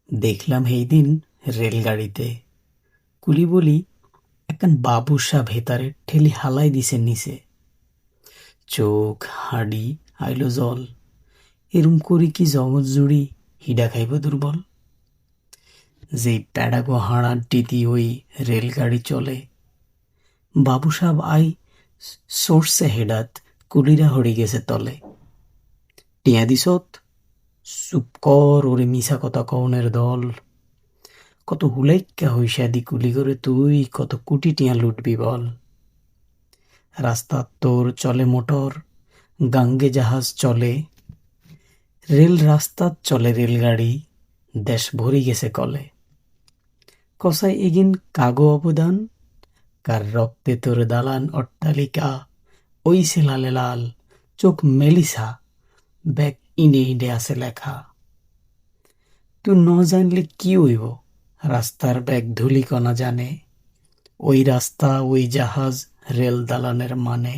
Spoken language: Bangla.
দেখলাম সেইদিন রেলগাড়িতে কুলি বলি একখান বাবুসা ভেতারে ঠেলি হালাই দিছে নিচে। চোখ হাড়ি আইলো জল, এরম করি কি জগৎ জুড়ি হিডা খাইব দুর্বল। যেই প্যাডাগো হাড়ার ডিতি ওই রেলগাড়ি চলে, বাবু সাব আই সরষে হেডাত কুলিরা হরি গেছে তলে। টিয়া দিছত, চুপ কর ওরে মিছা কথা কওনের দল। কত হুলাইক্কা হইসা দি কুলি করে তুই কত কোটি টিয়া লুটবি বল। রাস্তা তোর চলে মোটর, গাঙ্গে জাহাজ চলে, রেল রাস্তাত চলে রেলগাড়ি, দেশ ভরি গেছে কলে। কসাই এগিন কাগো অবদান, কার রক্তে তোর দালান অট্টালিকা, ওই সে লালে লাল, চোখ মেলিসা, ব্যাগ ইনে ইনে আছে লেখা। তুই ন জানলে কি হইব, রাস্তার ব্যাগ ধুলিকণা জানে, ওই রাস্তা ওই জাহাজ রেল দালানের মানে।